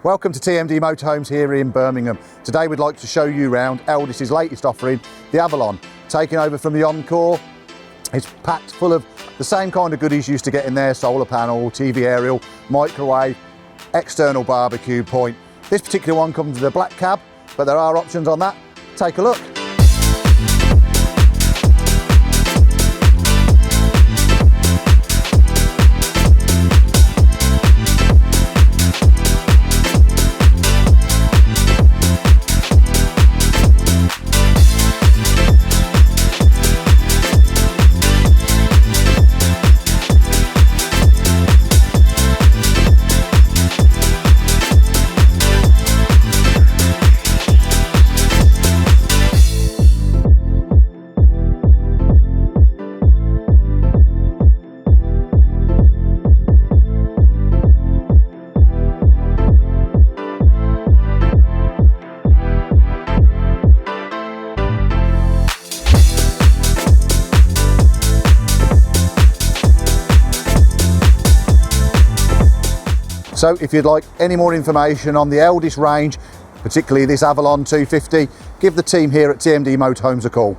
Welcome to TMD Motorhomes here in Birmingham. Today we'd like to show you around Elddis' latest offering, the Avalon. Taking over from the Encore, it's packed full of the same kind of goodies you used to get in there: solar panel, TV aerial, microwave, external barbecue point. This particular one comes with a black cab, but there are options on that. Take a look. So if you'd like any more information on the Elddis range, particularly this Avalon 250, give the team here at TMD Motorhomes a call.